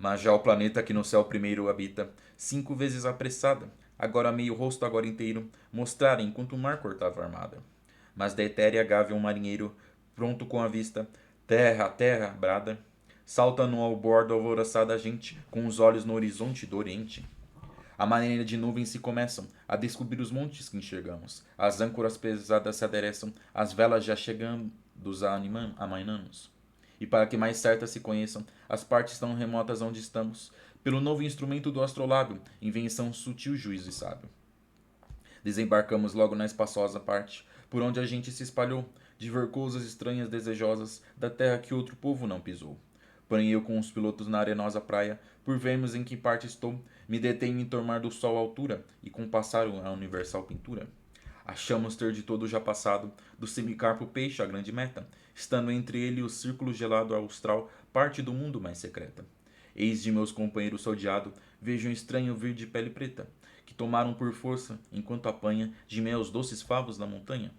Mas já o planeta que no céu primeiro habita, 5 vezes apressada, agora meio rosto, agora inteiro, mostrara enquanto o mar cortava a armada. Mas da etérea gávea um marinheiro, pronto com a vista, terra, terra, brada, salta no ao bordo alvoroçada gente, com os olhos no horizonte do oriente. A maneira de nuvens se começam a descobrir os montes que enxergamos. As âncoras pesadas se adereçam, as velas já chegando amainamos. E para que mais certas se conheçam as partes tão remotas onde estamos, pelo novo instrumento do astrolábio, invenção sutil, juízo e sábio. Desembarcamos logo na espaçosa parte, por onde a gente se espalhou, de ver coisas estranhas desejosas, da terra que outro povo não pisou. Porém eu com os pilotos na arenosa praia, por vermos em que parte estou, me detenho em tomar do sol a altura, e compassar a universal pintura. Achamos ter de todo já passado, do semicarpo peixe a grande meta, estando entre ele e o círculo gelado austral, parte do mundo mais secreta. Eis de meus companheiros odiado, vejo um estranho vir de pele preta, que tomaram por força, enquanto apanha, de mel os doces favos da montanha.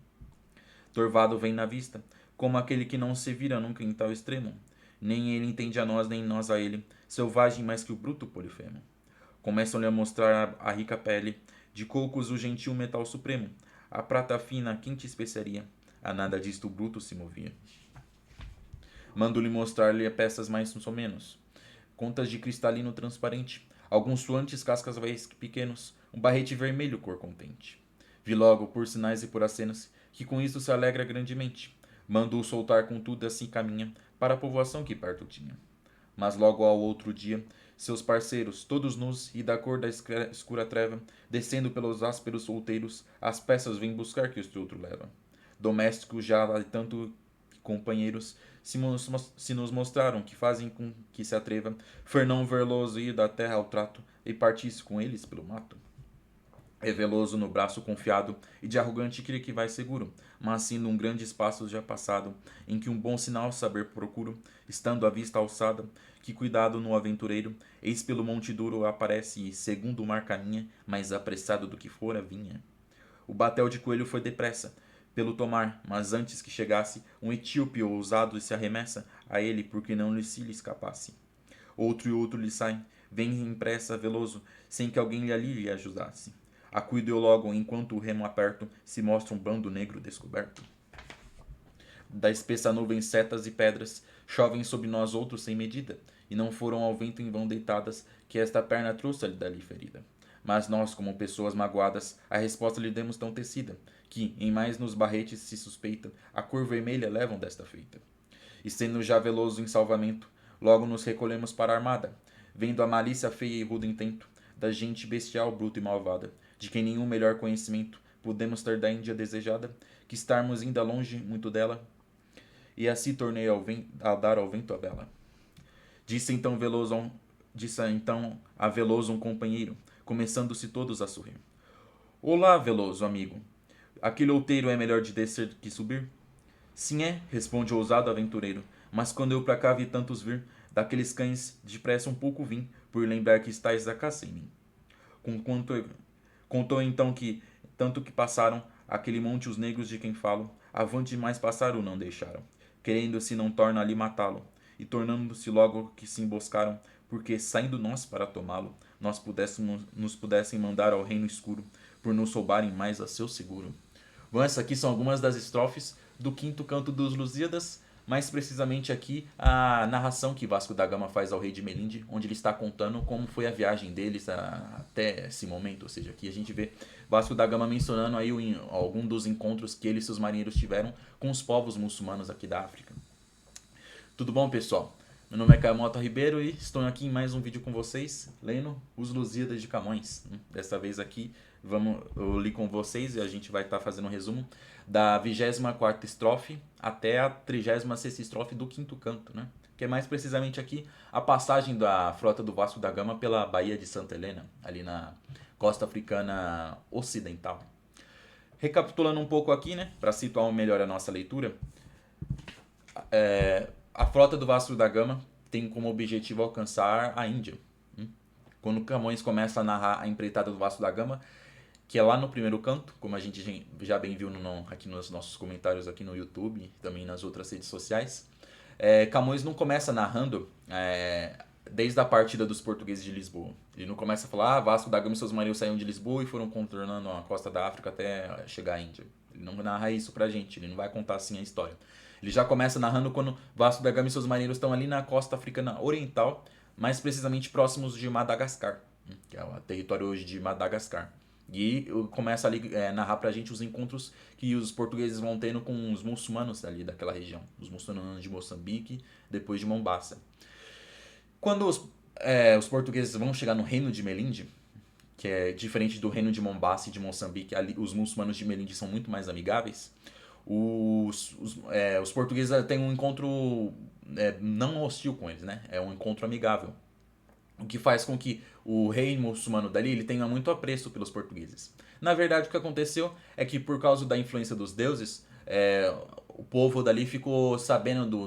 Torvado vem na vista, como aquele que não se vira nunca em tal extremo, nem ele entende a nós, nem nós a ele, selvagem mais que o bruto polifemo. Começam-lhe a mostrar a rica pele, de cocos o gentil metal supremo, a prata fina, a quente especiaria, a nada disto o bruto se movia. Mando-lhe mostrar-lhe peças mais ou menos, contas de cristalino transparente, alguns suantes cascas pequenos, um barrete vermelho cor contente. Vi logo, por sinais e por acenas, que com isto se alegra grandemente. Mando-o soltar contudo assim caminha, para a povoação que perto tinha. Mas logo ao outro dia, seus parceiros, todos nus e da cor da escura treva, descendo pelos ásperos outeiros, as peças vêm buscar que este outro leva. Domésticos já há tanto companheiros se nos mostraram que fazem com que se atreva Fernão Veloso ir da terra ao trato e partisse com eles pelo mato. É veloso no braço confiado e de arrogante crê que vai seguro, mas sendo um grande espaço já passado, em que um bom sinal saber procuro, estando a vista alçada, que cuidado no aventureiro, eis pelo monte duro aparece e, segundo o mar caminha, mais apressado do que fora vinha. O batel de coelho foi depressa, pelo tomar, mas antes que chegasse, um etíope ousado se arremessa a ele, porque não lhe escapasse. Outro e outro lhe saem, vem impressa veloso, sem que alguém lhe ajudasse. Acuido eu logo, enquanto o remo aperto, se mostra um bando negro descoberto. Da espessa nuvem setas e pedras, chovem sobre nós outros sem medida, e não foram ao vento em vão deitadas, que esta perna trouxe-lhe dali ferida. Mas nós, como pessoas magoadas, a resposta lhe demos tão tecida, que, em mais nos barretes se suspeita, a cor vermelha levam desta feita. E sendo já veloso em salvamento, logo nos recolhemos para a armada, vendo a malícia feia e rudo intento, da gente bestial, bruta e malvada, de quem nenhum melhor conhecimento podemos ter da Índia desejada, que estarmos ainda longe muito dela, e assim tornei a dar ao vento a vela. Disse então a Veloso um companheiro, começando-se todos a sorrir. Olá, Veloso, amigo. Aquele outeiro é melhor de descer que subir? Sim é, responde o ousado aventureiro, mas quando eu pra cá vi tantos vir, daqueles cães depressa um pouco vim, por lembrar que estáis a caça em mim. Conquanto, contou então que, tanto que passaram, aquele monte os negros de quem falo, avante mais passar o não deixaram, querendo se não torna ali matá-lo, e tornando-se logo que se emboscaram, porque, saindo nós para tomá-lo, nos pudessem mandar ao reino escuro, por nos roubarem mais a seu seguro. Bom, essas aqui são algumas das estrofes do quinto canto dos Lusíadas, mais precisamente aqui a narração que Vasco da Gama faz ao rei de Melinde, onde ele está contando como foi a viagem deles até esse momento. Ou seja, aqui a gente vê Vasco da Gama mencionando aí algum dos encontros que ele e seus marinheiros tiveram com os povos muçulmanos aqui da África. Tudo bom, pessoal? Meu nome é Caio Mota Ribeiro e estou aqui em mais um vídeo com vocês, lendo Os Lusíadas de Camões. Dessa vez aqui eu li com vocês e a gente vai estar fazendo um resumo da 24ª estrofe até a 36ª estrofe do quinto canto, né? Que é mais precisamente aqui a passagem da frota do Vasco da Gama pela Baía de Santa Helena, ali na costa africana ocidental. Recapitulando um pouco aqui, né, para situar melhor a nossa leitura, a frota do Vasco da Gama tem como objetivo alcançar a Índia. Quando Camões começa a narrar a empreitada do Vasco da Gama, que é lá no primeiro canto, como a gente já bem viu aqui nos nossos comentários aqui no YouTube, também nas outras redes sociais, Camões não começa narrando desde a partida dos portugueses de Lisboa. Ele não começa a falar, Vasco da Gama e seus marinheiros saíram de Lisboa e foram contornando a costa da África até chegar à Índia. Ele não narra isso pra gente, ele não vai contar assim a história. Ele já começa narrando quando Vasco da Gama e seus marinheiros estão ali na costa africana oriental, mais precisamente próximos de Madagascar, que é o território hoje de Madagascar. E começa ali a narrar pra gente os encontros que os portugueses vão tendo com os muçulmanos ali daquela região. Os muçulmanos de Moçambique, depois de Mombasa. Quando os portugueses vão chegar no reino de Melinde, que é diferente do reino de Mombasa e de Moçambique, ali, os muçulmanos de Melinde são muito mais amigáveis. Os portugueses têm um encontro não hostil com eles, né? É um encontro amigável. O que faz com que o rei muçulmano dali ele tenha muito apreço pelos portugueses. Na verdade, o que aconteceu é que por causa da influência dos deuses, o povo dali ficou sabendo do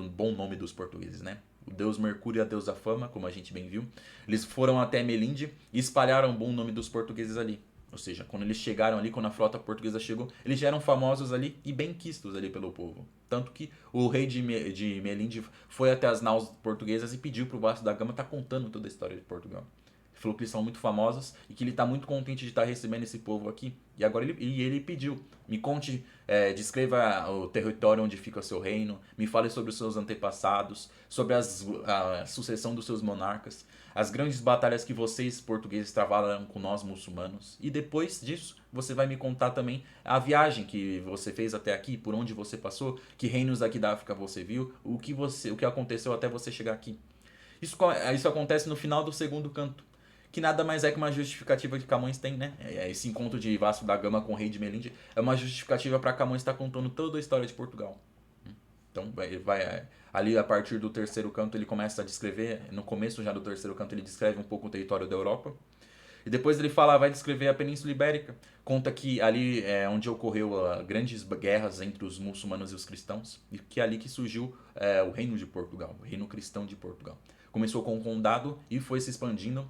bom nome dos portugueses, né? O deus Mercúrio e a deusa Fama, como a gente bem viu, eles foram até Melinde e espalharam o bom nome dos portugueses ali. Ou seja, quando eles chegaram ali, quando a frota portuguesa chegou, eles já eram famosos ali e bem quistos ali pelo povo. Tanto que o rei de Melinde foi até as naus portuguesas e pediu pro Vasco da Gama estar contando toda a história de Portugal. Ele falou que eles são muito famosos e que ele está muito contente de estar recebendo esse povo aqui. E agora ele pediu, me conte, descreva o território onde fica o seu reino, me fale sobre os seus antepassados, sobre a sucessão dos seus monarcas, as grandes batalhas que vocês portugueses travaram com nós muçulmanos. E depois disso, você vai me contar também a viagem que você fez até aqui, por onde você passou, que reinos aqui da África você viu, o que aconteceu até você chegar aqui. Isso acontece no final do segundo canto, que nada mais é que uma justificativa que Camões tem, né? Esse encontro de Vasco da Gama com o rei de Melinde é uma justificativa para Camões estar contando toda a história de Portugal. Então, ali a partir do terceiro canto ele começa a descrever, no começo já do terceiro canto ele descreve um pouco o território da Europa. E depois ele vai descrever a Península Ibérica. Conta que ali é onde ocorreu grandes guerras entre os muçulmanos e os cristãos. E que é ali que surgiu o reino de Portugal, o reino cristão de Portugal. Começou com um condado e foi se expandindo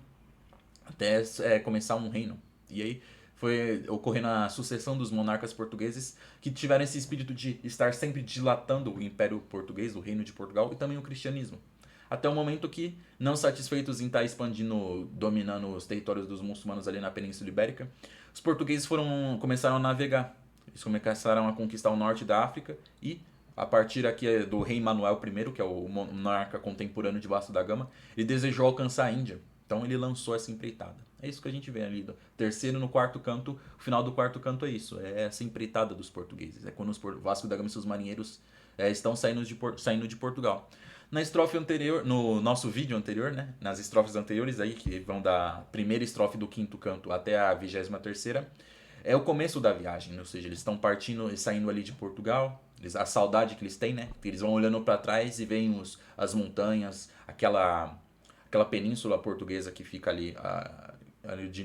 até começar um reino. E aí foi ocorrendo a sucessão dos monarcas portugueses que tiveram esse espírito de estar sempre dilatando o Império Português, o Reino de Portugal e também o cristianismo. Até o momento que, não satisfeitos em estar expandindo, dominando os territórios dos muçulmanos ali na Península Ibérica, os portugueses começaram a navegar. Eles começaram a conquistar o norte da África e, a partir aqui do rei Manuel I, que é o monarca contemporâneo de Vasco da Gama, ele desejou alcançar a Índia. Então ele lançou essa empreitada. É isso que a gente vê ali. Do terceiro no quarto canto, o final do quarto canto é isso. É essa empreitada dos portugueses. É quando os Vasco da Gama e seus marinheiros estão saindo de Portugal. Na estrofe anterior, no nosso vídeo anterior, né? Nas estrofes anteriores aí, que vão da primeira estrofe do quinto canto até a 23ª, é o começo da viagem. Ou seja, eles estão partindo e saindo ali de Portugal. A saudade que eles têm, né? Eles vão olhando para trás e veem as montanhas, aquela península portuguesa que fica ali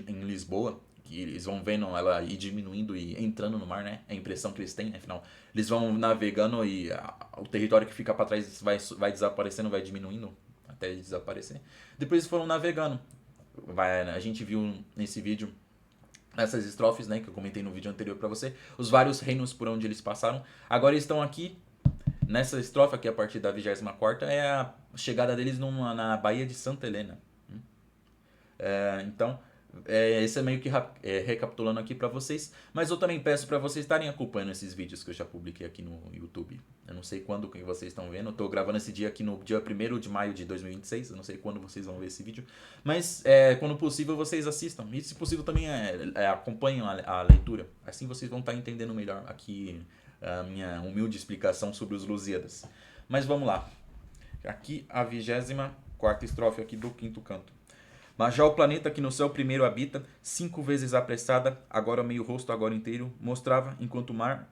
em Lisboa, que eles vão vendo ela ir diminuindo e entrando no mar, né? É a impressão que eles têm, né? Afinal, eles vão navegando e o território que fica para trás vai desaparecendo, vai diminuindo até desaparecer. Depois eles foram navegando. A gente viu nesse vídeo, nessas estrofes, né, que eu comentei no vídeo anterior para você, os vários reinos por onde eles passaram. Agora eles estão aqui nessa estrofe aqui, a partir da 24ª, é a chegada deles na Baía de Santa Helena. Então, esse é meio que recapitulando aqui pra vocês. Mas eu também peço pra vocês estarem acompanhando esses vídeos que eu já publiquei aqui no YouTube. Eu não sei quando que vocês estão vendo. Eu tô gravando esse dia aqui no dia 1º de maio de 2026. Eu não sei quando vocês vão ver esse vídeo. Mas, quando possível, vocês assistam. E, se possível, também acompanhem a leitura. Assim vocês vão estar entendendo melhor aqui a minha humilde explicação sobre os Lusíadas. Mas vamos lá. Aqui a 24ª estrofe aqui do quinto canto. Mas já o planeta que no céu primeiro habita, 5 vezes apressada, agora meio rosto, agora inteiro, mostrava, enquanto o mar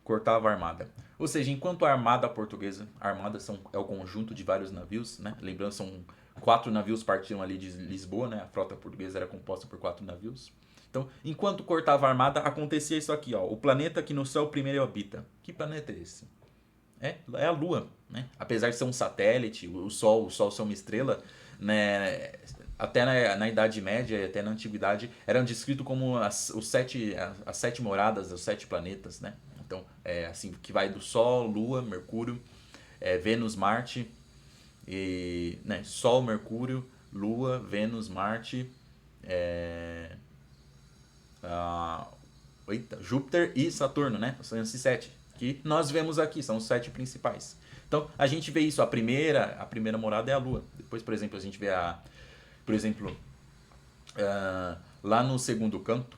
cortava a armada. Ou seja, enquanto a armada portuguesa, a armada é o conjunto de vários navios, né? Lembrando, são 4 navios partiam ali de Lisboa, né? A frota portuguesa era composta por 4 navios. Então, enquanto cortava a armada, acontecia isso aqui, ó. O planeta que no céu primeiro habita. Que planeta é esse? É a Lua, né? Apesar de ser um satélite, o Sol ser uma estrela, né? Até na Idade Média e até na Antiguidade eram descritos como as 7 moradas, os 7 planetas, né? Então, assim, que vai do Sol, Lua, Mercúrio, Vênus, Marte e, né, Sol, Mercúrio, Lua, Vênus, Marte, é, ah, eita, Júpiter e Saturno, né? São esses sete que nós vemos aqui, são os sete principais. Então a gente vê isso, a primeira morada é a Lua. Depois, por exemplo, a gente vê por exemplo, lá no segundo canto,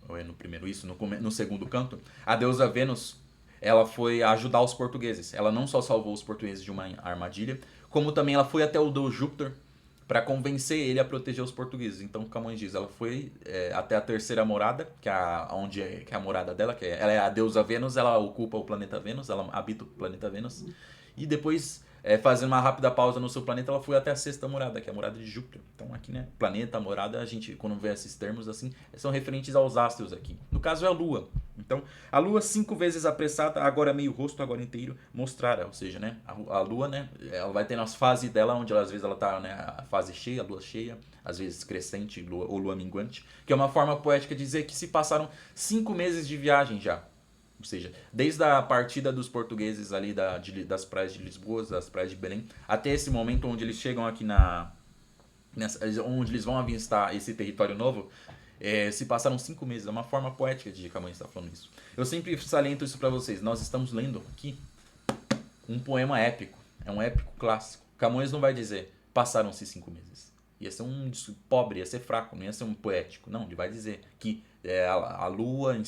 ou é no primeiro isso, no segundo canto, a deusa Vênus, ela foi ajudar os portugueses. Ela não só salvou os portugueses de uma armadilha, como também ela foi até o deus Júpiter para convencer ele a proteger os portugueses. Então, Camões diz, ela foi até a terceira morada, que é a morada dela, ela é a deusa Vênus, ela ocupa o planeta Vênus, ela habita o planeta Vênus. E depois, fazendo uma rápida pausa no seu planeta, ela foi até a sexta morada, que é a morada de Júpiter. Então, aqui, né, planeta, morada, a gente, quando vê esses termos assim, são referentes aos astros aqui. No caso, é a Lua. Então, a Lua 5 vezes apressada, agora meio rosto, agora inteiro, mostrará. Ou seja, né, a Lua, né, ela vai ter as fases dela, onde às vezes ela tá, né, a fase cheia, a Lua cheia, às vezes crescente ou Lua minguante, que é uma forma poética de dizer que se passaram 5 meses de viagem já. Ou seja, desde a partida dos portugueses ali das praias de Lisboa, das praias de Belém, até esse momento onde eles chegam aqui onde eles vão avistar esse território novo, se passaram 5 meses. É uma forma poética de Camões estar falando isso. Eu sempre saliento isso para vocês. Nós estamos lendo aqui um poema épico. É um épico clássico. Camões não vai dizer passaram-se 5 meses. Ia ser um pobre, ia ser fraco, não ia ser um poético. Não, ele vai dizer que a Lua em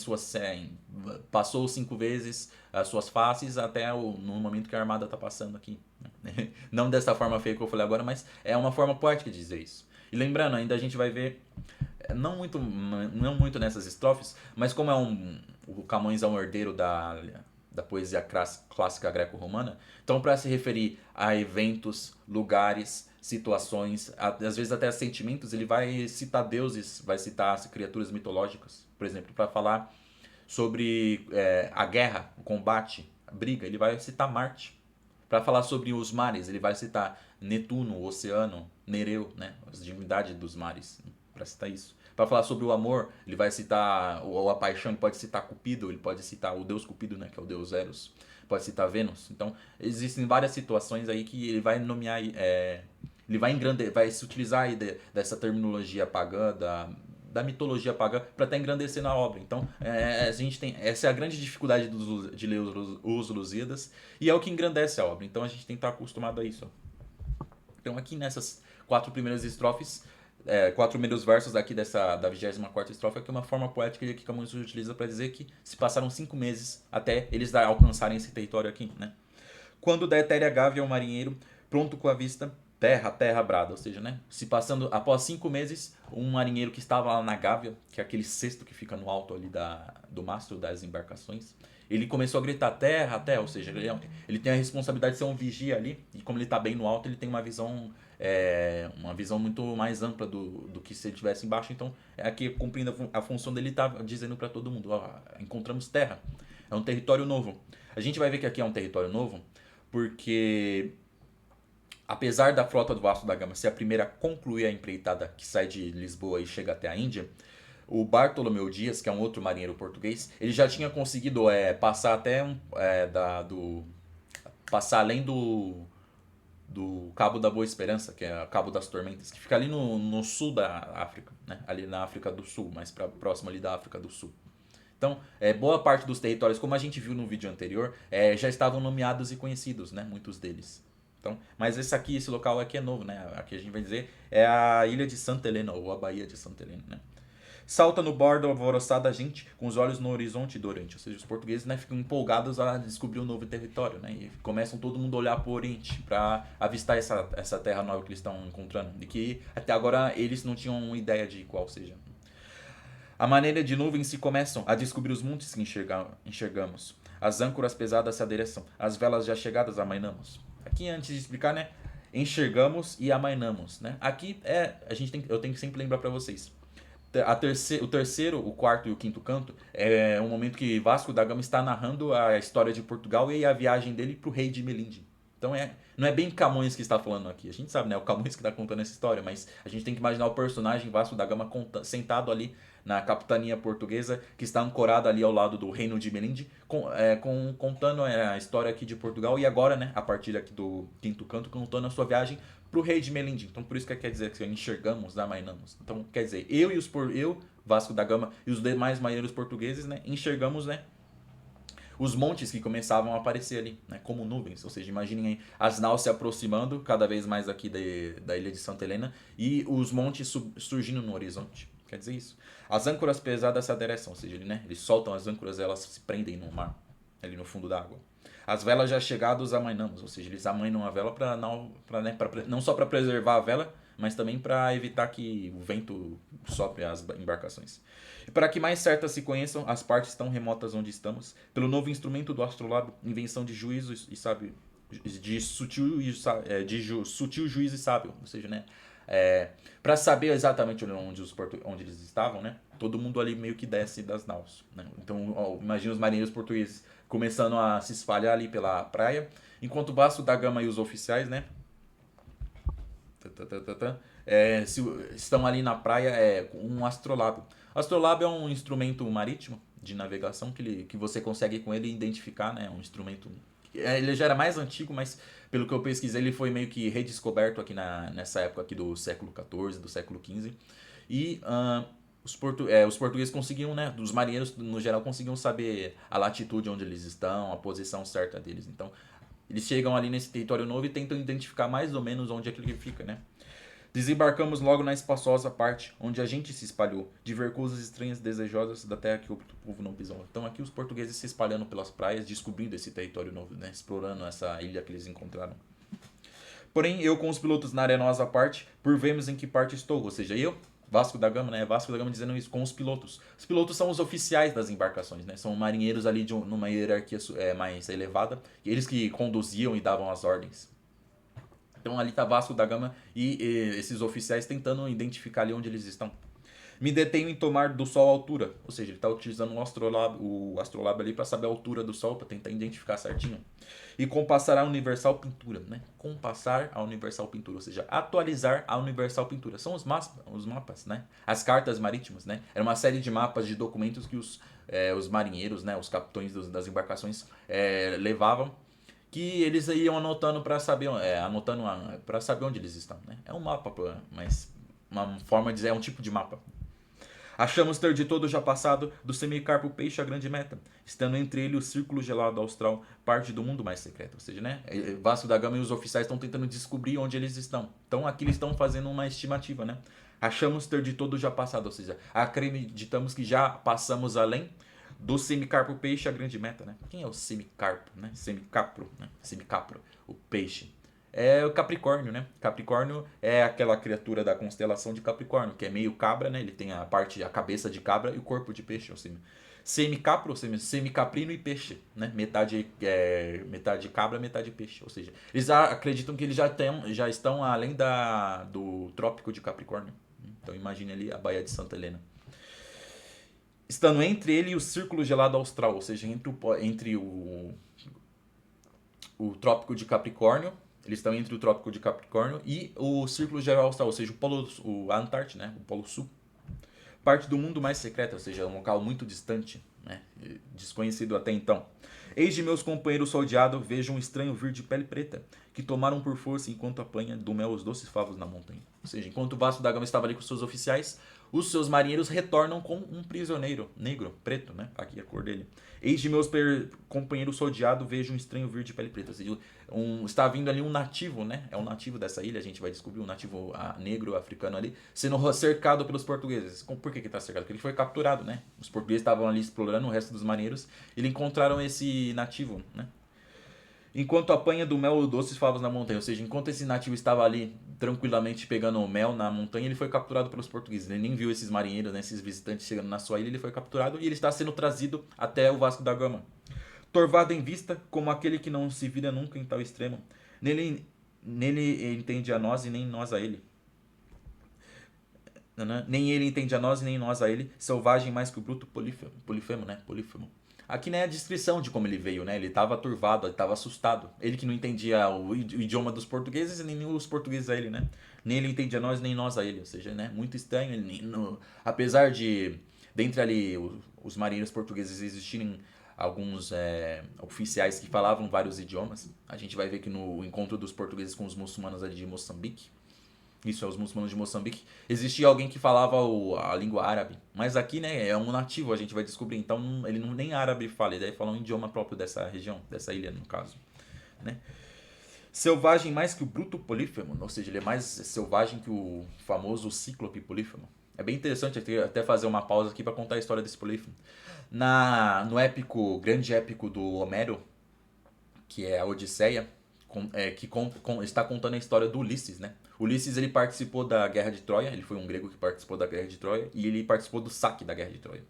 passou 5 vezes as suas faces até no momento que a armada está passando aqui. Não dessa forma feia que eu falei agora, mas é uma forma poética de dizer isso. E lembrando, ainda a gente vai ver, não muito nessas estrofes, mas como o Camões é um herdeiro da poesia clássica greco-romana, então para se referir a eventos, lugares, situações, às vezes até sentimentos, ele vai citar deuses, vai citar criaturas mitológicas, por exemplo, para falar sobre a guerra, o combate, a briga, ele vai citar Marte. Para falar sobre os mares, ele vai citar Netuno, o oceano, Nereu, né, as divindades dos mares, para citar isso. Para falar sobre o amor, ele vai citar, ou a paixão, ele pode citar Cupido, ele pode citar o deus Cupido, né, que é o deus Eros, pode citar Vênus. Então, existem várias situações aí que ele vai nomear, ele vai se utilizar aí dessa terminologia pagã, da mitologia pagã, para estar engrandecendo a obra. Então, a gente tem, essa é a grande dificuldade de ler os Lusíadas, e é o que engrandece a obra. Então, a gente tem que estar acostumado a isso. Então, aqui nessas 4 primeiras estrofes, 4 primeiros versos aqui da 24ª estrofe, aqui é uma forma poética que Camões utiliza para dizer que se passaram 5 meses até eles alcançarem esse território aqui, né? Quando da etérea gávea o marinheiro, pronto com a vista, terra, terra brada. Ou seja, né, se passando, após 5 meses, um marinheiro que estava lá na gávea, que é aquele cesto que fica no alto ali do mastro das embarcações, ele começou a gritar terra, terra. Ou seja, ele tem a responsabilidade de ser um vigia ali, e como ele está bem no alto, ele tem uma visão muito mais ampla do que se ele estivesse embaixo. Então, aqui cumprindo a função dele, está dizendo para todo mundo, ó, encontramos terra, é um território novo. A gente vai ver que aqui é um território novo, porque apesar da frota do Vasco da Gama ser a primeira a concluir a empreitada que sai de Lisboa e chega até a Índia, o Bartolomeu Dias, que é um outro marinheiro português, ele já tinha conseguido passar até passar além do Cabo da Boa Esperança, que é o Cabo das Tormentas, que fica ali no sul da África, né? Ali na África do Sul, mais próximo ali da África do Sul. Então, boa parte dos territórios, como a gente viu no vídeo anterior, já estavam nomeados e conhecidos, né? Muitos deles. Então, mas esse local aqui é novo, né? Aqui a gente vai dizer é a ilha de Santa Helena, ou a Baía de Santa Helena, né? Salta no bordo alvoroçada a gente, com os olhos no horizonte dorante. Ou seja, os portugueses, né, ficam empolgados a descobrir um novo território, né? E começam todo mundo a olhar para o Oriente para avistar essa terra nova que eles estão encontrando. E que até agora eles não tinham ideia de qual seja. A maneira de nuvens se começam a descobrir os montes que enxergamos. As âncoras pesadas se adereçam, as velas já chegadas amainamos. Aqui, antes de explicar, né, enxergamos e amainamos, né? Aqui eu tenho que sempre lembrar para vocês. O terceiro, o quarto e o quinto canto é um momento que Vasco da Gama está narrando a história de Portugal e a viagem dele para o rei de Melinde. Então não é bem Camões que está falando aqui. A gente sabe, né? O Camões que está contando essa história, mas a gente tem que imaginar o personagem Vasco da Gama sentado ali na capitania portuguesa, que está ancorada ali ao lado do reino de Melinde, contando a história aqui de Portugal e agora, né, a partir aqui do quinto canto, contando a sua viagem para o rei de Melinde. Então por isso que quer dizer que enxergamos, amainamos. Então quer dizer, eu, Vasco da Gama e os demais marinheiros portugueses, né, enxergamos, né, os montes que começavam a aparecer ali, né, como nuvens. Ou seja, imaginem aí as naus se aproximando cada vez mais aqui da ilha de Santa Helena e os montes surgindo no horizonte. Quer dizer isso. As âncoras pesadas se adereçam, ou seja, eles soltam as âncoras, elas se prendem no mar, ali no fundo da água. As velas já chegadas amainamos, ou seja, eles amainam a vela não só para preservar a vela, mas também para evitar que o vento sopre as embarcações. E para que mais certas se conheçam as partes tão remotas onde estamos, pelo novo instrumento do astrolábio, invenção de juízo e sábio, de sutil juízo e sábio, ou seja, né, para saber exatamente onde eles estavam, né, todo mundo ali meio que desce das naus, né? Então imagina os marinheiros portugueses começando a se espalhar ali pela praia, enquanto o Vasco da Gama e os oficiais, né, estão ali na praia com um astrolábio. Astrolábio é um instrumento marítimo de navegação que você consegue com ele identificar, né? Um instrumento. Ele já era mais antigo, mas pelo que eu pesquisei, ele foi meio que redescoberto aqui nessa época aqui do século XIV, do século XV. E os portugueses conseguiam, né? Os marinheiros no geral conseguiam saber a latitude onde eles estão, a posição certa deles. Então, eles chegam ali nesse território novo e tentam identificar mais ou menos onde é que ele fica, né? Desembarcamos logo na espaçosa parte onde a gente se espalhou, de ver coisas estranhas desejosas da terra que o povo não pisou. Então aqui os portugueses se espalhando pelas praias, descobrindo esse território novo, né? Explorando essa ilha que eles encontraram. Porém, eu com os pilotos na arenosa parte, por vermos em que parte estou, ou seja, eu, Vasco da Gama, né? Vasco da Gama dizendo isso com os pilotos. Os pilotos são os oficiais das embarcações, né? São marinheiros ali numa hierarquia mais elevada, eles que conduziam e davam as ordens. Então ali tá Vasco da Gama e esses oficiais tentando identificar ali onde eles estão. Me detenho em tomar do Sol a altura, ou seja, ele está utilizando o astrolábio ali para saber a altura do Sol, para tentar identificar certinho. E compassar a universal pintura, né? Compassar a universal pintura, ou seja, atualizar a universal pintura. São os mapas, né? As cartas marítimas, né? Era uma série de mapas, de documentos que os marinheiros, né? Os capitães das embarcações levavam, que eles iam anotando para saber, para saber onde eles estão, né? É um mapa, mas uma forma de dizer, é um tipo de mapa. Achamos ter de todo já passado do semicarpo peixe a grande meta, estando entre ele o círculo gelado austral, parte do mundo mais secreto. Ou seja, né, Vasco da Gama e os oficiais estão tentando descobrir onde eles estão. Então aqui eles estão fazendo uma estimativa, né? Achamos ter de todo já passado, ou seja, acreditamos que já passamos além do semicarpo peixe a grande meta, né? Quem é o semicarpo, né? Semicapro, né? Semicapro, o peixe. É o Capricórnio, né? Capricórnio é aquela criatura da constelação de Capricórnio, que é meio cabra, né? Ele tem a cabeça de cabra e o corpo de peixe, ou seja, semicapro, semicaprino e peixe, né? Metade cabra, metade peixe, ou seja, eles acreditam que eles já estão além do trópico de Capricórnio. Então imagine ali a Baía de Santa Helena. Estando entre ele e o círculo gelado austral, ou seja, entre o trópico de Capricórnio. Eles estão entre o trópico de Capricórnio e o círculo geral austral, ou seja, a Antártida, né? O Polo Sul. Parte do mundo mais secreto, ou seja, um local muito distante, né? Desconhecido até então. Eis de meus companheiros soldeado, vejo um estranho vir de pele preta, que tomaram por força enquanto apanha do mel os doces favos na montanha. Ou seja, enquanto o Vasco da Gama estava ali com seus oficiais, os seus marinheiros retornam com um prisioneiro negro, preto, né? Aqui a cor dele. Eis de meus companheiros soldeado, vejo um estranho vir de pele preta. Ou seja, está vindo ali um nativo, né? É um nativo dessa ilha, a gente vai descobrir um nativo negro africano ali, sendo cercado pelos portugueses. Por que está cercado? Porque ele foi capturado, né? Os portugueses estavam ali explorando, o resto dos marinheiros, e encontraram esse nativo, né? Enquanto apanha do mel doces favos na montanha, ou seja, enquanto esse nativo estava ali tranquilamente pegando o mel na montanha, ele foi capturado pelos portugueses. Ele nem viu esses marinheiros, né, esses visitantes chegando na sua ilha, ele foi capturado e ele está sendo trazido até o Vasco da Gama. Torvado em vista, como aquele que não se vira nunca em tal extremo. Nele entende a nós e nem nós a ele. Nem ele entende a nós e nem nós a ele, selvagem mais que o bruto polífemo, né? Polífemo. Aqui, né, a descrição de como ele veio, né? Ele estava turvado, ele estava assustado. Ele que não entendia o idioma dos portugueses e nem os portugueses a ele, né? Nem ele entendia nós, nem nós a ele. Ou seja, né? Muito estranho. Apesar de, dentre ali, os marinheiros portugueses existirem alguns oficiais que falavam vários idiomas, a gente vai ver que no encontro dos portugueses com os muçulmanos ali de Moçambique, isso é os muçulmanos de Moçambique, existia alguém que falava a língua árabe. Mas aqui, né, é um nativo, a gente vai descobrir. Então ele não nem árabe fala, ele fala um idioma próprio dessa região, dessa ilha no caso, né? Selvagem mais que o bruto polífemo, ou seja, ele é mais selvagem que o famoso cíclope polífemo. É bem interessante até fazer uma pausa aqui para contar a história desse polífemo. No épico, grande épico do Homero, que é a Odisseia, está contando a história do Ulisses, né? Ulisses, ele participou da Guerra de Troia, ele foi um grego que participou da Guerra de Troia, e ele participou do saque da Guerra de Troia.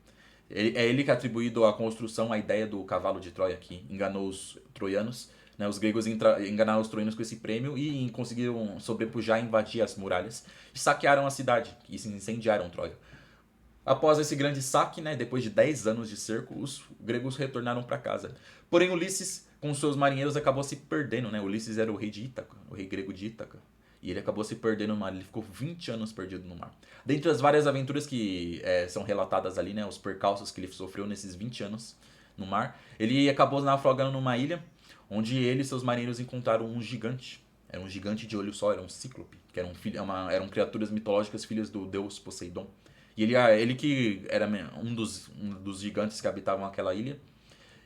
É ele que é atribuído à construção a ideia do cavalo de Troia, que enganou os troianos, né? Os gregos enganaram os troianos com esse prêmio e conseguiram sobrepujar e invadir as muralhas, e saquearam a cidade, e incendiaram Troia. Após esse grande saque, né, depois de 10 anos de cerco, os gregos retornaram para casa. Porém, Ulisses, com seus marinheiros, acabou se perdendo. Né? Ulisses era o rei de Ítaca, o rei grego de Ítaca. E ele acabou se perdendo no mar. Ele ficou 20 anos perdido no mar. Dentre as várias aventuras que são relatadas ali, né, os percalços que ele sofreu nesses 20 anos no mar, ele acabou naufragando numa ilha, onde ele e seus marinheiros encontraram um gigante. Era um gigante de olho só, era um cíclope, que eram criaturas mitológicas filhas do deus Poseidon. E ele que era um dos gigantes que habitavam aquela ilha.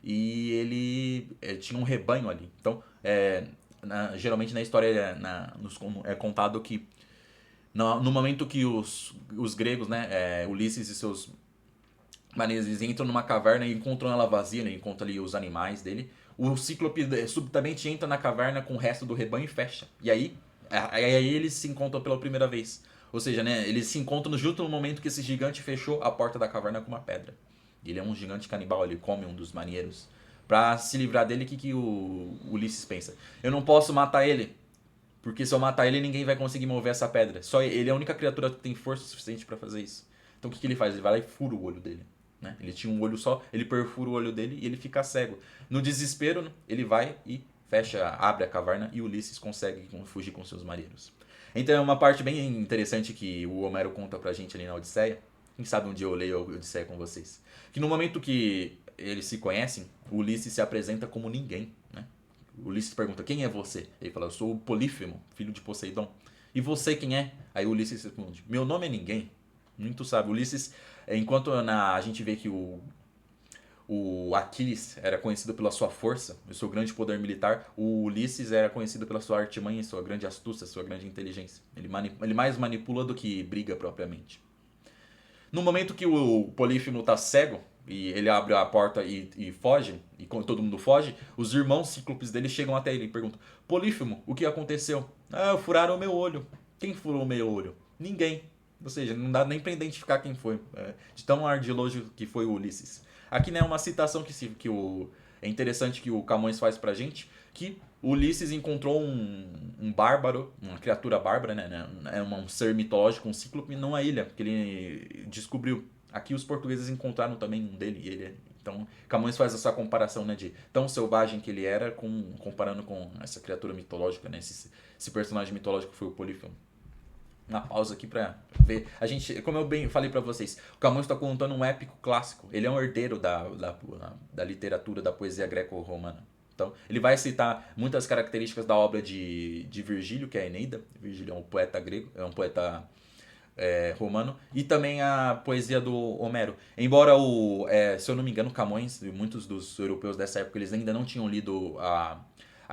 E ele tinha um rebanho ali. Então, geralmente na história é contado que no momento que os gregos, né, Ulisses e seus marinheiros, eles entram numa caverna e encontram ela vazia, né, encontram ali os animais dele. O Cíclope subitamente entra na caverna com o resto do rebanho e fecha. E aí eles se encontram pela primeira vez. Ou seja, né, eles se encontram justo no momento que esse gigante fechou a porta da caverna com uma pedra. Ele é um gigante canibal, ele come um dos marinheiros. Pra se livrar dele, o que o Ulisses pensa? Eu não posso matar ele, porque se eu matar ele, ninguém vai conseguir mover essa pedra. Só ele é a única criatura que tem força suficiente pra fazer isso. Então o que ele faz? Ele vai lá e fura o olho dele. Né? Ele tinha um olho só, ele perfura o olho dele e ele fica cego. No desespero, ele vai e abre a caverna e Ulisses consegue fugir com seus marinheiros. Então é uma parte bem interessante que o Homero conta pra gente ali na Odisseia. Quem sabe um dia eu leio a Odisseia com vocês. Que no momento que eles se conhecem, o Ulisses se apresenta como ninguém. Né? O Ulisses pergunta, quem é você? Ele fala, eu sou o Polífemo, filho de Poseidon. E você quem é? Aí o Ulisses responde, meu nome é ninguém. Muito sabe. Ulisses, enquanto a gente vê que o Aquiles era conhecido pela sua força, o seu grande poder militar, o Ulisses era conhecido pela sua artimanha, sua grande astúcia, sua grande inteligência. Ele mais manipula do que briga propriamente. No momento que o Polífemo tá cego, e ele abre a porta e foge, e todo mundo foge, os irmãos cíclopes dele chegam até ele e perguntam, Polífemo, o que aconteceu? Ah, furaram o meu olho. Quem furou o meu olho? Ninguém. Ou seja, não dá nem pra identificar quem foi. De tão ardiloso que foi o Ulisses. Aqui, né, uma citação é interessante que o Camões faz pra gente, que Ulisses encontrou um bárbaro, uma criatura bárbara, né? É um ser mitológico, um cíclope, numa ilha, que ele descobriu. Aqui os portugueses encontraram também um dele. Então, Camões faz essa comparação, né, de tão selvagem que ele era, comparando com essa criatura mitológica, né? Esse personagem mitológico que foi o Polífemo. Uma pausa aqui pra ver. A gente, como eu bem falei pra vocês, o Camões está contando um épico clássico. Ele é um herdeiro da literatura, da poesia greco-romana. Então, ele vai citar muitas características da obra de Virgílio, que é a Eneida. Virgílio é um poeta grego, é um poeta romano. E também a poesia do Homero. Embora, se eu não me engano, Camões e muitos dos europeus dessa época, eles ainda não tinham lido a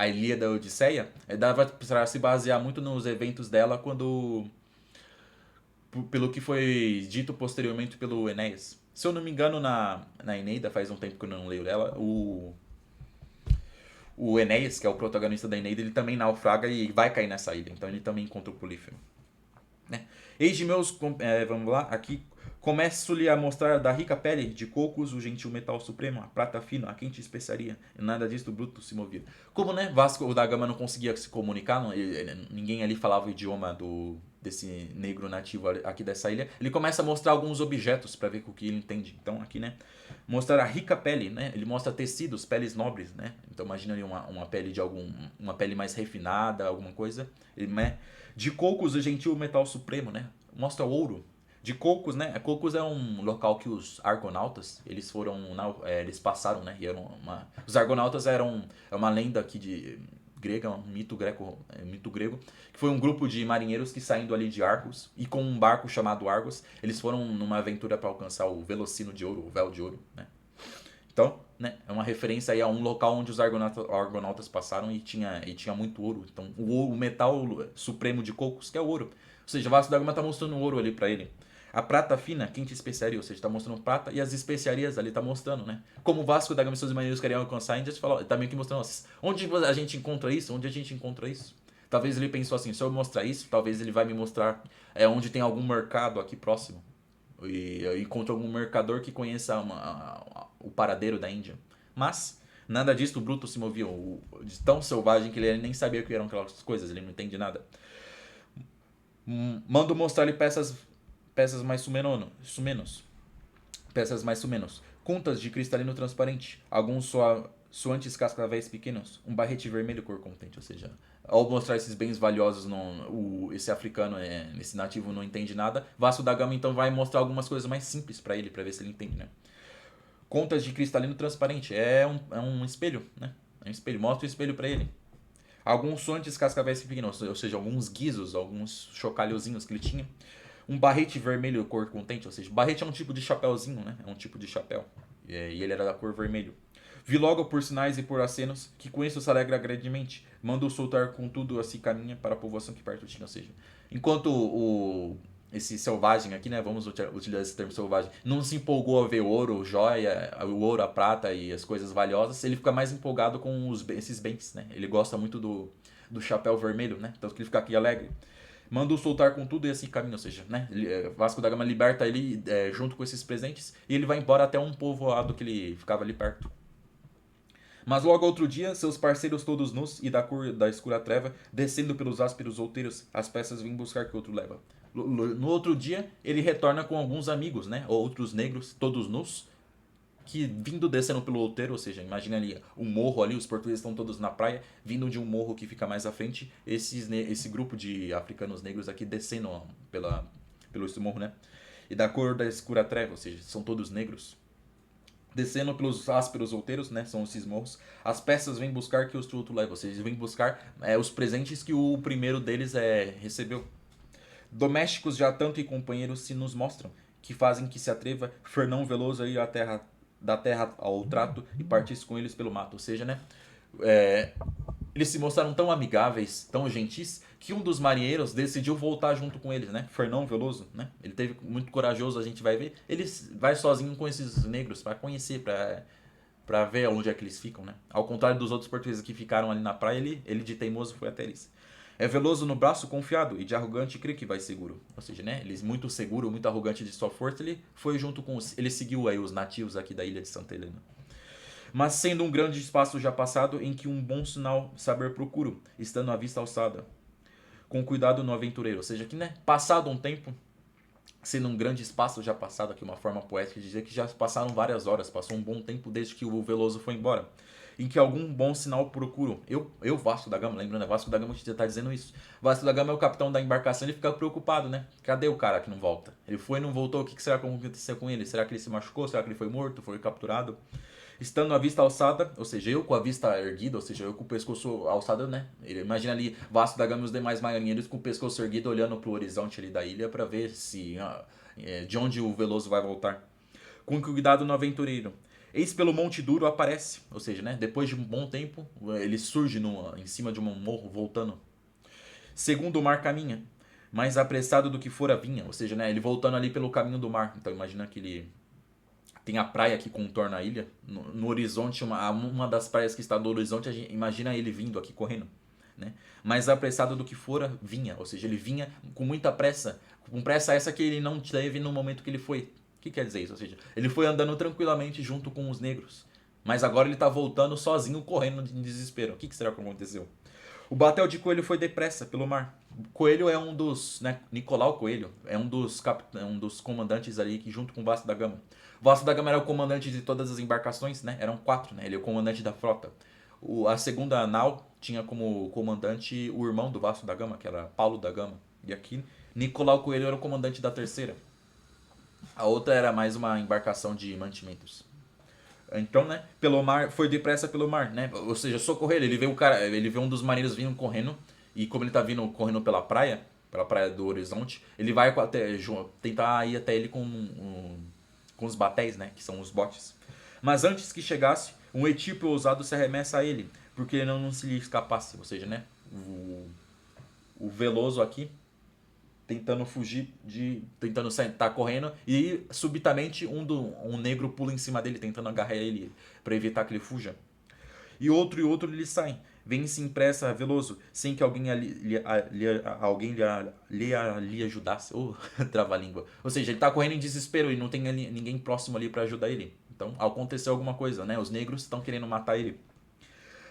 Ilíada e a Odisseia, dava para se basear muito nos eventos dela pelo que foi dito posteriormente pelo Enéas. Se eu não me engano, na Eneida, faz um tempo que eu não leio ela, o Enéas, que é o protagonista da Eneida, ele também naufraga e vai cair nessa ilha. Então ele também encontra o Polífemo. Né? Eis de meus... vamos lá, aqui... Começo-lhe a mostrar da rica pele de cocos o gentil metal supremo, a prata fina, a quente especiaria, e nada disto bruto se movia. Como, né, Vasco da Gama não conseguia se comunicar, ninguém ali falava o idioma desse negro nativo aqui dessa ilha, ele começa a mostrar alguns objetos para ver o que ele entende. Então aqui, né, mostrar a rica pele, né, ele mostra tecidos, peles nobres, né, então imagina ali uma pele de uma pele mais refinada, alguma coisa, né, de cocos o gentil metal supremo, né, mostra ouro. De Cocos, né? Cocos é um local que os argonautas, eles foram, eles passaram, né? E os argonautas é uma lenda aqui de grega, um mito mito grego, que foi um grupo de marinheiros que saindo ali de Argos e com um barco chamado Argos, eles foram numa aventura para alcançar o Velocino de Ouro, o Véu de Ouro, né? Então, né, é uma referência aí a um local onde os argonautas passaram e tinha muito ouro. Então, o metal supremo de Cocos, que é o ouro. Ou seja, Vasco da Gama tá mostrando ouro ali para ele. A prata fina, quente especiaria, ou seja, está mostrando prata, e as especiarias ali está mostrando, né? Como o Vasco da Gama e seus marinheiros queriam alcançar, a gente falou, tá meio que mostrando, onde a gente encontra isso? Onde a gente encontra isso? Talvez ele pensou assim, se eu mostrar isso, talvez ele vai me mostrar onde tem algum mercado aqui próximo. E eu encontro algum mercador que conheça o paradeiro da Índia. Mas, nada disso, o Bruto se movia, de tão selvagem que ele nem sabia o que eram aquelas coisas, ele não entende nada. Mando mostrar-lhe peças mais sumenos. Peças mais sumenos. Contas de cristalino transparente. Alguns suantes cascavéis pequenos. Um barrete vermelho cor contente. Ou seja, ao mostrar esses bens valiosos, esse africano, esse nativo não entende nada. Vasco da Gama então vai mostrar algumas coisas mais simples para ele, para ver se ele entende, né? Contas de cristalino transparente. É um espelho, né? É um espelho. Mostra o espelho para ele. Alguns suantes cascavéis pequenos. Ou seja, alguns guizos, alguns chocalhozinhos que ele tinha. Um barrete vermelho cor contente, ou seja, barrete é um tipo de chapéuzinho, né? É um tipo de chapéu. E ele era da cor vermelho. Vi logo por sinais e por acenos que com isso se alegra grandemente. Mandou soltar com tudo assim caminha para a povoação que perto tinha. Ou seja, enquanto esse selvagem aqui, né? Vamos utilizar esse termo selvagem. Não se empolgou a ver ouro, joia, o ouro, a prata e as coisas valiosas. Ele fica mais empolgado com esses bens, né? Ele gosta muito do chapéu vermelho, né? Tanto que ele fica aqui alegre. Mandou soltar com tudo e assim caminho, ou seja, né? Vasco da Gama liberta ele junto com esses presentes e ele vai embora até um povoado que ele ficava ali perto. Mas logo outro dia, seus parceiros todos nus e da cor da escura treva, descendo pelos ásperos outeiros, as peças vêm buscar que outro leva. No outro dia, ele retorna com alguns amigos, né? Outros negros, todos nus, que vindo descendo pelo outeiro, ou seja, imagina ali um morro ali, os portugueses estão todos na praia, vindo de um morro que fica mais à frente, esse grupo de africanos negros aqui descendo pelo esse morro, né? E da cor da escura treva, ou seja, são todos negros. Descendo pelos ásperos outeiros, né? São esses morros. As peças vêm buscar que os outro leva, ou seja, eles vêm buscar os presentes que o primeiro deles recebeu. Domésticos já tanto e companheiros se nos mostram, que fazem que se atreva Fernão Veloso a ir à terra da terra ao trato e partisse com eles pelo mato. Ou seja, né? Eles se mostraram tão amigáveis, tão gentis, que um dos marinheiros decidiu voltar junto com eles, né? Fernão Veloso, né? Ele teve muito corajoso, a gente vai ver. Ele vai sozinho com esses negros para conhecer, para ver onde é que eles ficam, né? Ao contrário dos outros portugueses que ficaram ali na praia, ele de teimoso foi até eles. É veloso no braço, confiado, e de arrogante crê que vai seguro. Ou seja, né? Ele muito seguro, muito arrogante de sua força, ele foi junto com ele seguiu aí os nativos aqui da ilha de Santa Helena. Mas sendo um grande espaço já passado, em que um bom sinal saber procuro, estando à vista alçada, com cuidado no aventureiro. Ou seja, que, né? Passado um tempo, sendo um grande espaço já passado, aqui uma forma poética de dizer que já passaram várias horas, passou um bom tempo desde que o Veloso foi embora. Em que algum bom sinal procuro. Eu Vasco da Gama, lembrando, Vasco da Gama que está dizendo isso. Vasco da Gama é o capitão da embarcação, ele fica preocupado, né? Cadê o cara que não volta? Ele foi e não voltou, o que será que aconteceu com ele? Será que ele se machucou? Será que ele foi morto? Foi capturado? Estando a vista alçada, ou seja, eu com a vista erguida, ou seja, eu com o pescoço alçado, né? Imagina ali Vasco da Gama e os demais marinheiros com o pescoço erguido olhando pro horizonte ali da ilha para ver se de onde o Veloso vai voltar. Com cuidado no aventureiro. Eis pelo Monte Duro aparece, ou seja, né? Depois de um bom tempo, ele surge em cima de um morro voltando. Segundo o mar caminha, mais apressado do que fora vinha, ou seja, né? Ele voltando ali pelo caminho do mar. Então imagina que ele tem a praia que contorna a ilha. No horizonte, uma das praias que está no horizonte, imagina ele vindo aqui correndo. Né? Mais apressado do que fora, vinha. Ou seja, ele vinha com muita pressa. Com pressa essa que ele não teve no momento que ele foi. O que quer dizer isso? Ou seja, ele foi andando tranquilamente junto com os negros. Mas agora ele está voltando sozinho, correndo em desespero. O que será que aconteceu? O batel de coelho foi depressa pelo mar. Coelho é um dos, né, Nicolau Coelho é um dos comandantes ali que junto com o Vasco da Gama. O Vasco da Gama era o comandante de todas as embarcações, né? Eram quatro, né? Ele é o comandante da frota. A segunda nau tinha como comandante o irmão do Vasco da Gama, que era Paulo da Gama. E aqui Nicolau Coelho era o comandante da terceira. A outra era mais uma embarcação de mantimentos. Então, né, pelo mar, foi depressa pelo mar, né? Ou seja, socorrer ele vê o cara, ele vê um dos marinheiros vindo correndo e como ele tá vindo correndo pela praia do Horizonte, ele vai tentar ir até ele com os batéis, né, que são os botes. Mas antes que chegasse, um etíope ousado se arremessa a ele, porque ele não se lhe escapasse, ou seja, né, o Veloso aqui tentando fugir tentando sair, tá correndo e subitamente um negro pula em cima dele tentando agarrar ele para evitar que ele fuja. E outro eles saem. Vem-se impressa Veloso, sem que alguém lhe ajudasse. Oh, trava-língua. Ou seja, ele tá correndo em desespero e não tem ninguém próximo ali para ajudar ele. Então aconteceu alguma coisa, né? Os negros estão querendo matar ele.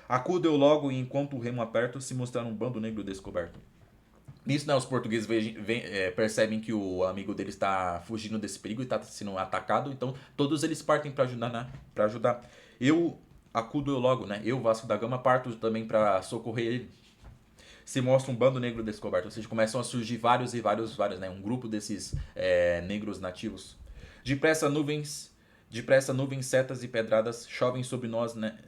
Acudeu logo e enquanto o remo aperta, se mostrar um bando negro descoberto. Nisso, né, os portugueses percebem que o amigo deles está fugindo desse perigo e está sendo atacado, então todos eles partem para ajudar, né? Para ajudar. Eu acudo logo, né? Eu, Vasco da Gama, parto também para socorrer ele. Se mostra um bando negro descoberto, ou seja, começam a surgir vários, né? Um grupo desses negros nativos. Depressa nuvens, setas e pedradas chovem sobre nós, né?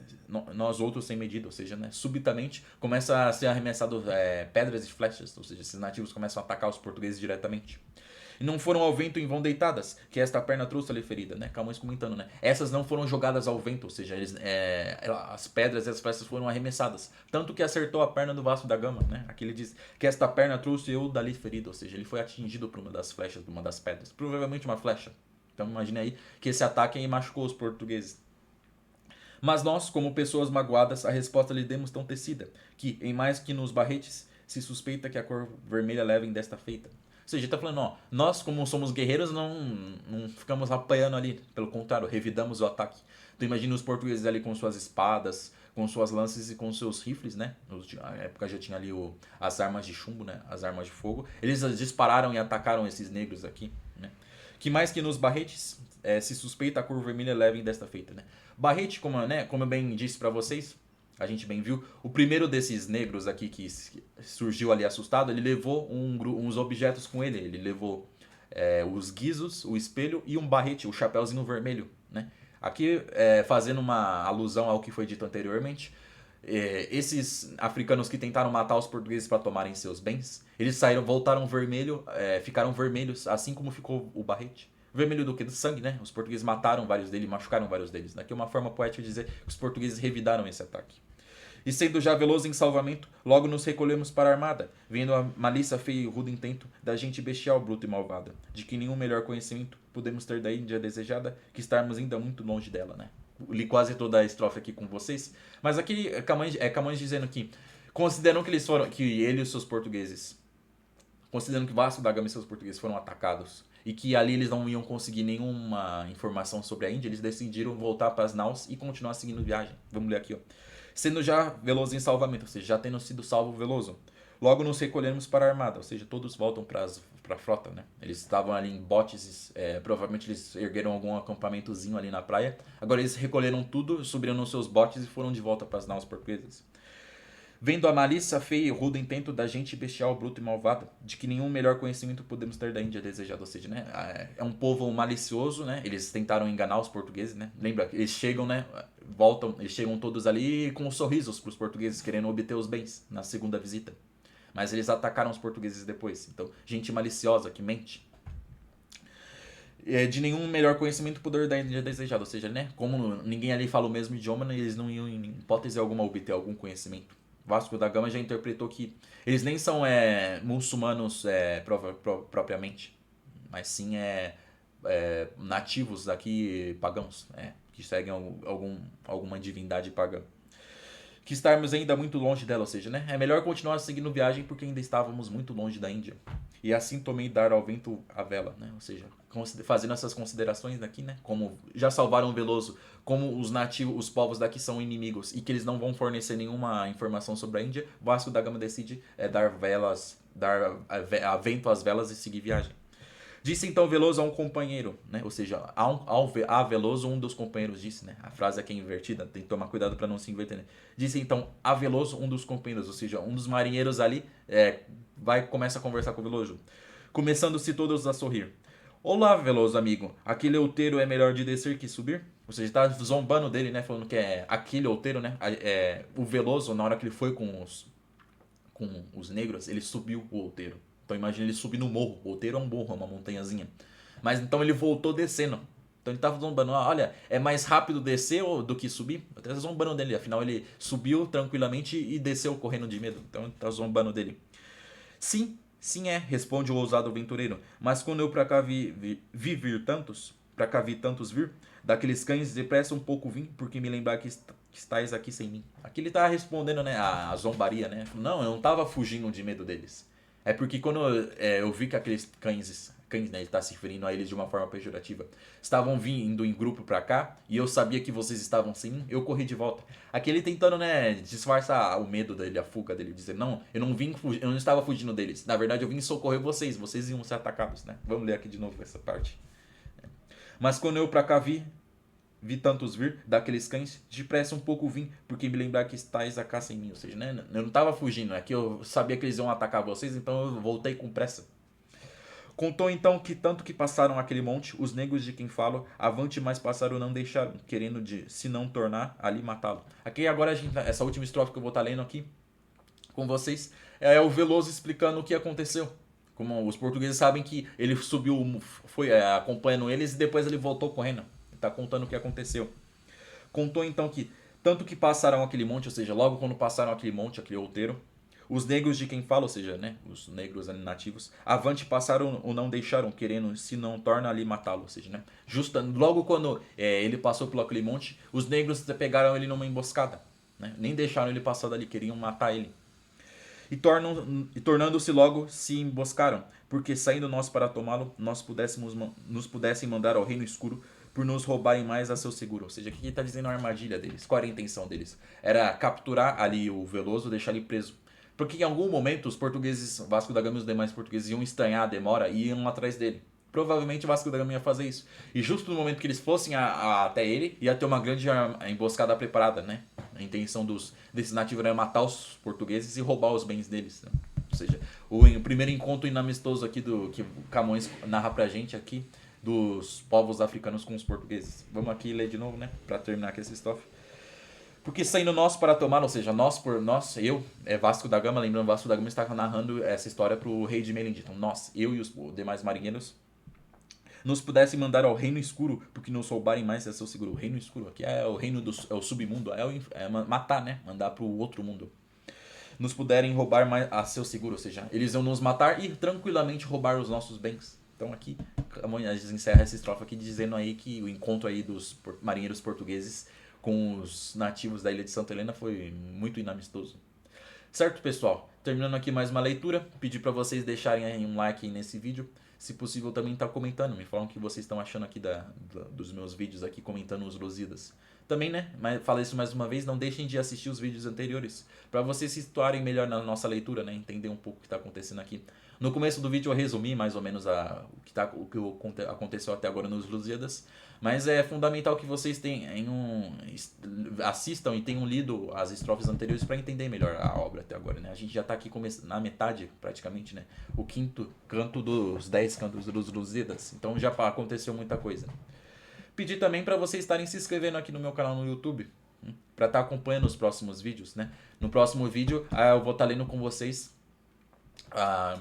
Nós outros sem medida, ou seja, né? Subitamente começa a ser arremessado pedras e flechas, ou seja, esses nativos começam a atacar os portugueses diretamente. E não foram ao vento em vão deitadas, que esta perna trouxe-lhe ferida, né? Camões comentando, né? Essas não foram jogadas ao vento, ou seja, as pedras e as flechas foram arremessadas. Tanto que acertou a perna do Vasco da Gama, né? Aqui ele diz que esta perna trouxe eu dali ferida, ou seja, ele foi atingido por uma das flechas, por uma das pedras. Provavelmente uma flecha. Então imagine aí que esse ataque aí machucou os portugueses. Mas nós, como pessoas magoadas, a resposta lhe demos tão tecida, que, em mais que nos barretes, se suspeita que a cor vermelha levem desta feita. Ou seja, ele tá falando, ó, nós como somos guerreiros não ficamos apanhando ali, pelo contrário, revidamos o ataque. Então imagina os portugueses ali com suas espadas, com suas lanças e com seus rifles, né? Na época já tinha ali as armas de chumbo, né? As armas de fogo. Eles dispararam e atacaram esses negros aqui, né? Que mais que nos barretes, se suspeita a cor vermelha levem desta feita, né? Barrete, como eu bem disse pra vocês, a gente bem viu, o primeiro desses negros aqui que surgiu ali assustado, ele levou uns objetos com ele. Ele levou os guizos, o espelho e um barrete, o chapéuzinho vermelho, né? Aqui, fazendo uma alusão ao que foi dito anteriormente, esses africanos que tentaram matar os portugueses para tomarem seus bens, eles voltaram vermelho, ficaram vermelhos, assim como ficou o barrete. Vermelho do que? Do sangue, né? Os portugueses mataram vários deles, machucaram vários deles. Aqui é uma forma poética de dizer que os portugueses revidaram esse ataque. E sendo já Veloso em salvamento, logo nos recolhemos para a armada, vendo a malícia feia e o rudo intento da gente bestial, bruta e malvada, de que nenhum melhor conhecimento podemos ter da Índia desejada que estarmos ainda muito longe dela, né? Li quase toda a estrofe aqui com vocês, mas aqui é Camões dizendo que consideram que ele e os seus portugueses, considerando que Vasco da Gama e seus portugueses foram atacados e que ali eles não iam conseguir nenhuma informação sobre a Índia, eles decidiram voltar para as naus e continuar seguindo viagem. Vamos ler aqui, ó. Sendo já Veloso em salvamento, ou seja, já tendo sido salvo Veloso, logo nos recolhemos para a armada, ou seja, todos voltam para a frota, né? Eles estavam ali em botes, provavelmente eles ergueram algum acampamentozinho ali na praia. Agora eles recolheram tudo, subiram nos seus botes e foram de volta para as naus portuguesas. Vendo a malícia feia e o rudo intento da gente bestial, bruta e malvada, de que nenhum melhor conhecimento podemos ter da Índia desejada, ou seja, né? É um povo malicioso, né? Eles tentaram enganar os portugueses, né? Lembra? Eles chegam, né? Eles chegam todos ali com sorrisos para os portugueses, querendo obter os bens na segunda visita. Mas eles atacaram os portugueses depois. Então, gente maliciosa que mente. De nenhum melhor conhecimento poder da Índia desejada, ou seja, né? Como ninguém ali fala o mesmo idioma, eles não iam em hipótese alguma obter algum conhecimento. Vasco da Gama já interpretou que eles nem são muçulmanos propriamente, mas sim nativos daqui, pagãos, que seguem alguma divindade pagã. Que estarmos ainda muito longe dela, ou seja, né? É melhor continuar seguindo viagem porque ainda estávamos muito longe da Índia. E assim tomei dar ao vento a vela, né? Ou seja, fazendo essas considerações daqui, né? Como já salvaram o Veloso, como os povos daqui são inimigos e que eles não vão fornecer nenhuma informação sobre a Índia, Vasco da Gama decide dar velas dar a vento às velas e seguir viagem. Disse então Veloso a um companheiro, né? Ou seja, a Veloso um dos companheiros disse, né? A frase aqui é invertida, tem que tomar cuidado para não se inverter, né? Disse então a Veloso um dos companheiros, ou seja, um dos marinheiros ali começa a conversar com o Veloso, começando-se todos a sorrir. Olá, Veloso amigo, aquele outeiro é melhor de descer que subir? Ou seja, tá zombando dele, né? Falando que é aquele outeiro, né? O Veloso, na hora que ele foi com os negros, ele subiu o outeiro. Então imagina ele subir no morro. O outeiro é um morro, é uma montanhazinha. Mas então ele voltou descendo. Então ele tava zombando. Olha, é mais rápido descer do que subir? Até zombando dele. Afinal ele subiu tranquilamente e desceu correndo de medo. Então ele tá zombando dele. Sim, sim é, responde o ousado aventureiro. Mas quando eu pra cá vi vir tantos, pra cá vi tantos vir, daqueles cães depressa um pouco vim, porque me lembrar que estáis aqui sem mim. Aqui ele tá respondendo, né, a zombaria, né? Não, eu não tava fugindo de medo deles. É porque quando eu vi que aqueles cães, né, ele tá se referindo a eles de uma forma pejorativa, estavam vindo em grupo pra cá, e eu sabia que vocês estavam sem mim, eu corri de volta. Aqui ele tentando, né, disfarçar o medo dele, a fuga dele, dizer, não, eu não estava fugindo deles. Na verdade, eu vim socorrer vocês iam ser atacados, né? Vamos ler aqui de novo essa parte. Mas quando eu pra cá vi tantos vir, daqueles cães, depressa um pouco vim, porque me lembrar que estáis a caça em mim. Ou seja, né, eu não tava fugindo, é que eu sabia que eles iam atacar vocês, então eu voltei com pressa. Contou então que tanto que passaram aquele monte, os negros de quem falo, avante mais passaram não deixaram, querendo se não tornar, ali matá-lo. Aqui agora, essa última estrofe que eu vou estar lendo aqui com vocês, é o Veloso explicando o que aconteceu. Como os portugueses sabem que ele subiu, foi acompanhando eles e depois ele voltou correndo. Ele tá contando o que aconteceu. Contou então que tanto que passaram aquele monte, ou seja, logo quando passaram aquele monte, aquele outeiro, os negros de quem fala, ou seja, né, os negros nativos, avante passaram ou não deixaram, querendo se não torna ali matá-lo, ou seja, né, logo quando ele passou pelo aquele monte, os negros pegaram ele numa emboscada, né, nem deixaram ele passar dali, queriam matar ele. E tornando-se logo se emboscaram, porque saindo nós para tomá-lo, nos pudessem mandar ao reino escuro por nos roubarem mais a seu seguro. Ou seja, o que ele está dizendo a armadilha deles? Qual era a intenção deles? Era capturar ali o Veloso, deixar ele preso. Porque em algum momento os portugueses, Vasco da Gama e os demais portugueses iam estranhar a demora e iam atrás dele. Provavelmente o Vasco da Gama ia fazer isso. E justo no momento que eles fossem até ele, ia ter uma grande emboscada preparada, né? A intenção desses nativos era matar os portugueses e roubar os bens deles. Né? Ou seja, o primeiro encontro inamistoso aqui que o Camões narra pra gente aqui, dos povos africanos com os portugueses. Vamos aqui ler de novo, né? Pra terminar aqui essa estrofe. Porque saindo nós para tomar, ou seja, nós por nós, eu, Vasco da Gama, lembrando, Vasco da Gama estava narrando essa história pro rei de Melinde. Então nós, eu e os demais marinheiros, nos pudessem mandar ao reino escuro, porque nos roubarem mais é seu seguro. O reino escuro aqui é o reino é o submundo, matar, né? Mandar pro outro mundo. Nos puderem roubar mais a seu seguro, ou seja, eles iam nos matar e tranquilamente roubar os nossos bens. Então aqui, amanhã a gente encerra essa estrofe aqui dizendo aí que o encontro aí dos marinheiros portugueses com os nativos da ilha de Santa Helena foi muito inamistoso. Certo, pessoal? Terminando aqui mais uma leitura, pedir para vocês deixarem aí um like aí nesse vídeo. Se possível também tá comentando, me falam o que vocês estão achando aqui dos meus vídeos aqui, comentando os Lusíadas. Também, né, falei isso mais uma vez, não deixem de assistir os vídeos anteriores, para vocês se situarem melhor na nossa leitura, né, entender um pouco o que está acontecendo aqui. No começo do vídeo eu resumi mais ou menos o que aconteceu até agora nos Lusíadas, mas é fundamental que vocês assistam e tenham lido as estrofes anteriores para entender melhor a obra até agora, né? A gente já está aqui na metade, praticamente, né? O quinto canto dos 10 cantos dos Lusíadas, então já aconteceu muita coisa. Pedir também para vocês estarem se inscrevendo aqui no meu canal no YouTube, para estar acompanhando os próximos vídeos, né? No próximo vídeo eu vou estar lendo com vocês a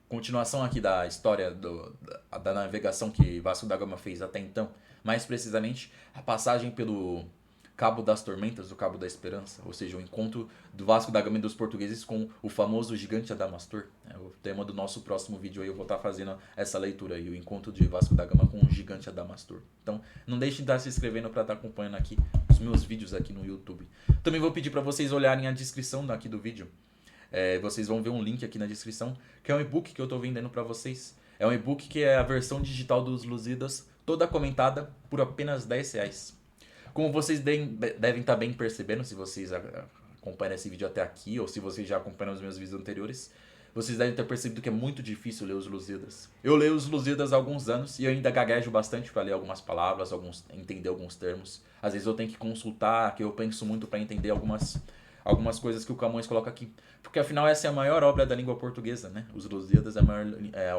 continuação aqui da história da navegação que Vasco da Gama fez até então. Mais precisamente, a passagem pelo Cabo das Tormentas, o Cabo da Esperança, ou seja, o encontro do Vasco da Gama e dos portugueses com o famoso gigante Adamastor. É o tema do nosso próximo vídeo aí, eu vou estar fazendo essa leitura aí, o encontro de Vasco da Gama com o gigante Adamastor. Então, não deixem de estar se inscrevendo para estar acompanhando aqui os meus vídeos aqui no YouTube. Também vou pedir para vocês olharem a descrição aqui do vídeo. Vocês vão ver um link aqui na descrição, que é um e-book que eu estou vendendo para vocês. É um e-book que é a versão digital dos Lusíadas, toda comentada por apenas R$10. Como vocês devem estar bem percebendo, se vocês acompanham esse vídeo até aqui, ou se vocês já acompanham os meus vídeos anteriores, Vocês devem ter percebido que é muito difícil ler os Lusíadas. Eu leio os Lusíadas há alguns anos e eu ainda gaguejo bastante para ler algumas palavras, entender alguns termos. Às vezes eu tenho que consultar, que eu penso muito para entender algumas coisas que o Camões coloca aqui. Porque afinal essa é a maior obra da língua portuguesa, né? Os Lusíadas é a maior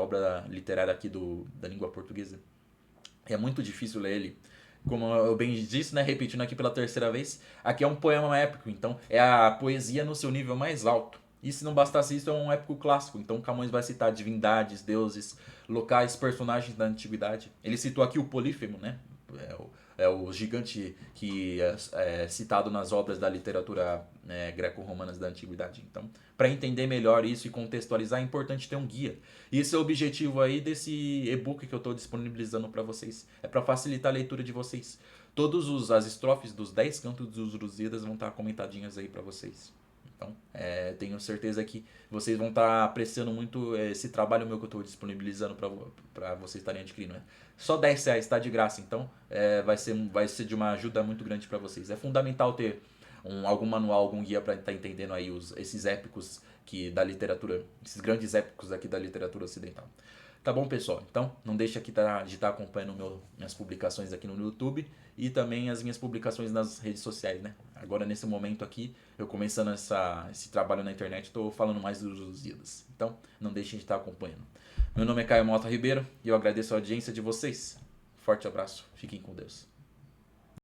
obra literária aqui da língua portuguesa. É muito difícil ler ele. Como eu bem disse, né, repetindo aqui pela terceira vez, aqui é um poema épico, então é a poesia no seu nível mais alto. E se não bastasse isso, é um épico clássico. Então Camões vai citar divindades, deuses, locais, personagens da antiguidade. Ele citou aqui o Polífemo, né? É o gigante que é citado nas obras da literatura greco-romanas da antiguidade. Então, para entender melhor isso e contextualizar, é importante ter um guia. E esse é o objetivo aí desse e-book que eu estou disponibilizando para vocês. É para facilitar a leitura de vocês. Todas as estrofes dos 10 cantos dos Lusíadas vão estar comentadinhas aí para vocês. Então, tenho certeza que vocês vão estar apreciando muito esse trabalho meu que eu estou disponibilizando para vocês estarem adquirindo. Né? Só R$ 10 está de graça, então vai ser de uma ajuda muito grande para vocês. É fundamental ter algum manual, algum guia para estar entendendo aí esses épicos da literatura, esses grandes épicos aqui da literatura ocidental. Tá bom, pessoal? Então, não deixe aqui de estar acompanhando minhas publicações aqui no YouTube e também as minhas publicações nas redes sociais, né? Agora, nesse momento aqui, eu começando esse trabalho na internet, estou falando mais dos Lusíadas. Então, não deixem de estar acompanhando. Meu nome é Caio Mota Ribeiro e eu agradeço a audiência de vocês. Forte abraço. Fiquem com Deus.